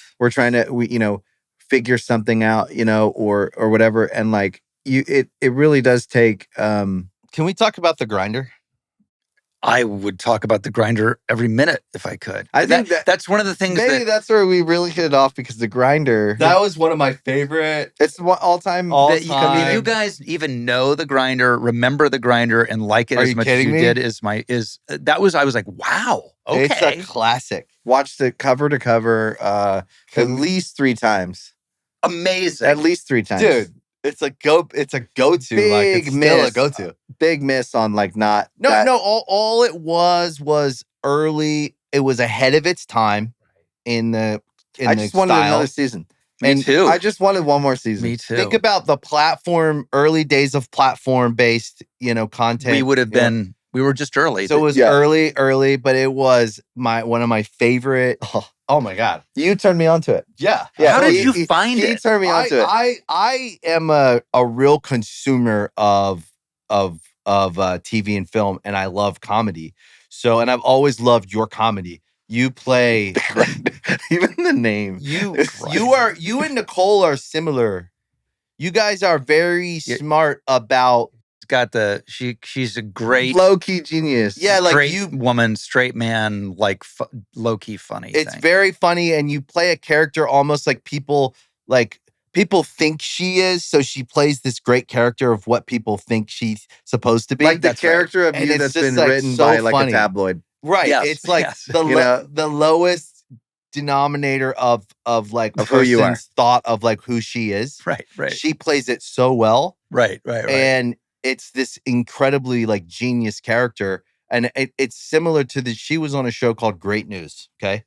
to figure something out, or whatever. And like, it really does take. Can we talk about the grinder? I would talk about the grinder every minute if I could. I think that's one of the things. Maybe that's where we really hit it off, because the grinder. That was one of my favorite. It's all time. You guys even know the grinder, remember the grinder, and like it as much as you did. I was like, wow. Okay, it's a classic. Watched it cover to cover at least 3 times. Amazing. At least 3 times, dude. It's a go-to. Big like, it's miss. Still a go-to. Big miss on like not. No. All it was early. It was ahead of its time I just wanted another season. Me too. I just wanted one more season. Me too. Think about the early days of platform-based, content. We would have been. We were just early. So it was early, but it was one of my favorite. Oh my God. You turned me onto it. Yeah. How did you find it? He turned me onto it. I am a real consumer of TV and film, and I love comedy. So, and I've always loved your comedy. You play even the name. You and Nicole are similar. You guys are very smart about. Got she's a great low-key genius. Yeah, like straight woman, straight man, like low-key funny. It's very funny, and you play a character almost like people like people think she is, so she plays this great character of what people think she's supposed to be. Like the character of you that's been written by like a tabloid. Right. Yes, It's like the lowest denominator of like a person's thought of like who she is. Right. She plays it so well. Right. And it's this incredibly like genius character. And it's similar to she was on a show called Great News. Okay.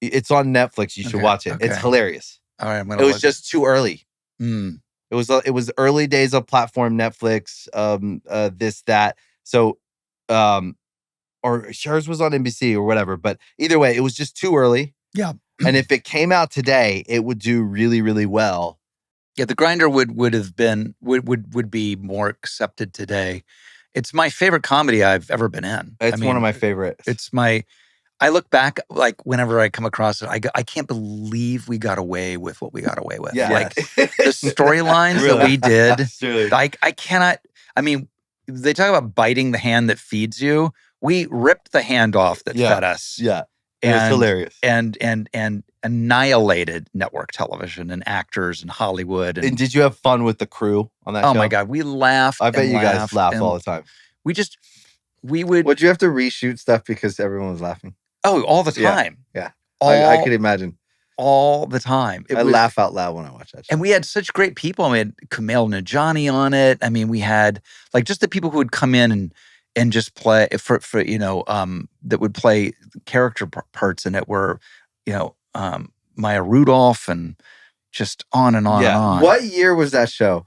It's on Netflix. You should watch it. Okay. It's hilarious. All right. It was just too early. Mm. It was early days of platform Netflix, this, that. So, or hers was on NBC or whatever. But either way, it was just too early. Yeah. And if it came out today, it would do really, really well. Yeah, The Grinder would be more accepted today. It's my favorite comedy I've ever been in. It's one of my favorites. I look back, like, whenever I come across it, I can't believe we got away with what we got away with. Yeah. Like, the storylines that we did, I cannot, I mean, they talk about biting the hand that feeds you. We ripped the hand off that fed us. Yeah. It was hilarious. And annihilated network television and actors and Hollywood. And did you have fun with the crew on that show? Oh my God, we laughed. I bet you guys laugh all the time. We would. Would you have to reshoot stuff because everyone was laughing? Oh, all the time. Yeah. I could imagine. All the time. I laugh out loud when I watch that show. And we had such great people. We had Kumail Nanjiani on it. I mean, we had like just the people who would come in and just play for that would play character parts in it were, Maya Rudolph and just on and on and on. What year was that show?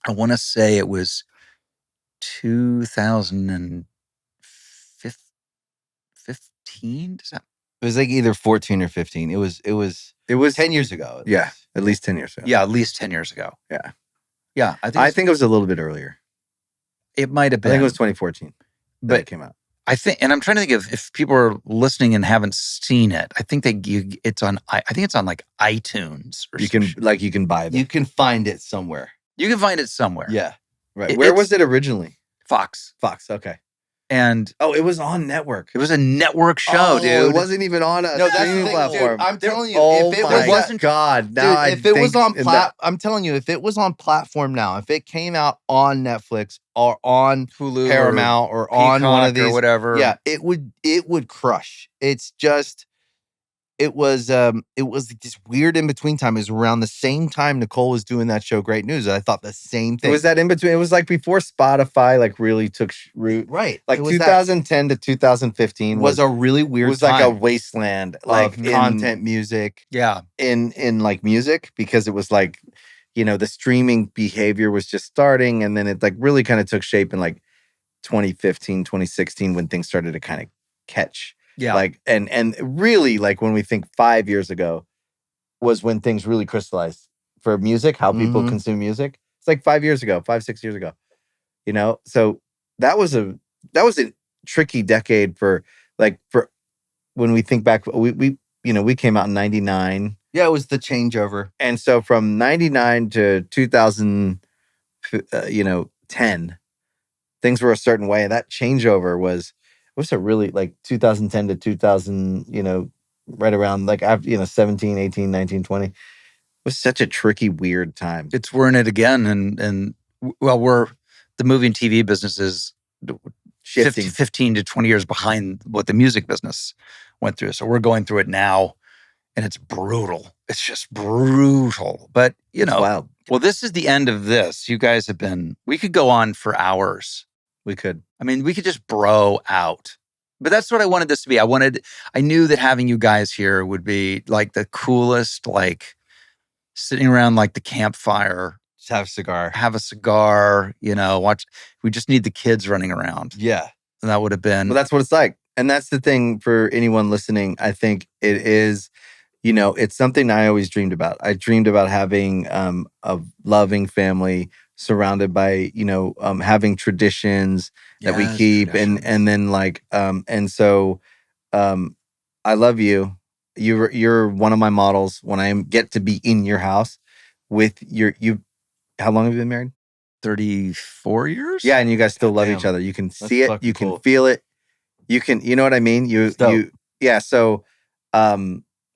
I want to say it was 2015. It was like either 14 or 15. It was 10 years ago. At least 10 years ago. Yeah, at least 10 years ago. Yeah. Yeah, I think it was a little bit earlier. It might have been. I think it was 2014 that it came out. I think, and I'm trying to think of if people are listening and haven't seen it. I think it's on like iTunes or you can buy it. You can find it somewhere. You can find it somewhere. Yeah. Right. Where was it originally? Fox. Okay. And it was on network. It was a network show, dude. It wasn't even on a streaming platform. Dude, I'm telling you, if it wasn't God, now dude, if it was on I'm telling you, if it was on platform now, if it came out on Netflix or on Hulu, Paramount, or on one of these, or whatever, it would crush. It's just. It was this weird in between time. It was around the same time Nicole was doing that show, Great News. And I thought the same thing. It was that in between. It was like before Spotify like really took root. Right. Like 2010 to 2015 was a really weird. It was like a wasteland of content, music. Yeah. In like music, because it was like, the streaming behavior was just starting, and then it like really kind of took shape in like 2015, 2016 when things started to kind of catch. Yeah. Like, and really, like, when we think 5 years ago was when things really crystallized for music, how people consume music. It's like 5 years ago, 6 years ago, So that was a tricky decade for when we think back, we came out in 99. Yeah, it was the changeover. And so from 99 to 2010, things were a certain way. And that changeover was a really like 2010 to 2000, right around like after, 17, 18, 19, 20. It was such a tricky, weird time. We're in it again. And the movie and TV business is shifting 15 to 20 years behind what the music business went through. So we're going through it now, and it's brutal. It's just brutal. But, wow. Well, this is the end of this. You guys we could go on for hours. We could. I mean, we could just bro out. But that's what I wanted this to be. I knew that having you guys here would be like the coolest, like sitting around like the campfire. Just have a cigar, watch. We just need the kids running around. Yeah. And that would have been. Well, that's what it's like. And that's the thing for anyone listening. I think it is, it's something I always dreamed about. I dreamed about having a loving family surrounded by, having traditions that we keep. And then like, and so I love you. You're one of my models when I get to be in your house with how long have you been married? 34 years? Yeah. And you guys still love each other. You can see it. You can feel it. You know what I mean? Yeah. So,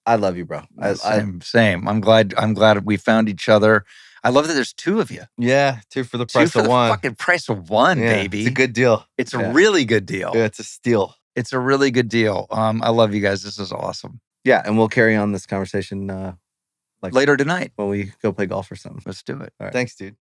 I love you, bro. Same. I'm glad we found each other. I love that there's two of you. Yeah, two for the price of one. Fucking price of one, baby. It's a good deal. It's a really good deal. Yeah, it's a steal. It's a really good deal. I love you guys. This is awesome. Yeah, and we'll carry on this conversation later tonight when we go play golf or something. Let's do it. All right. Thanks, dude.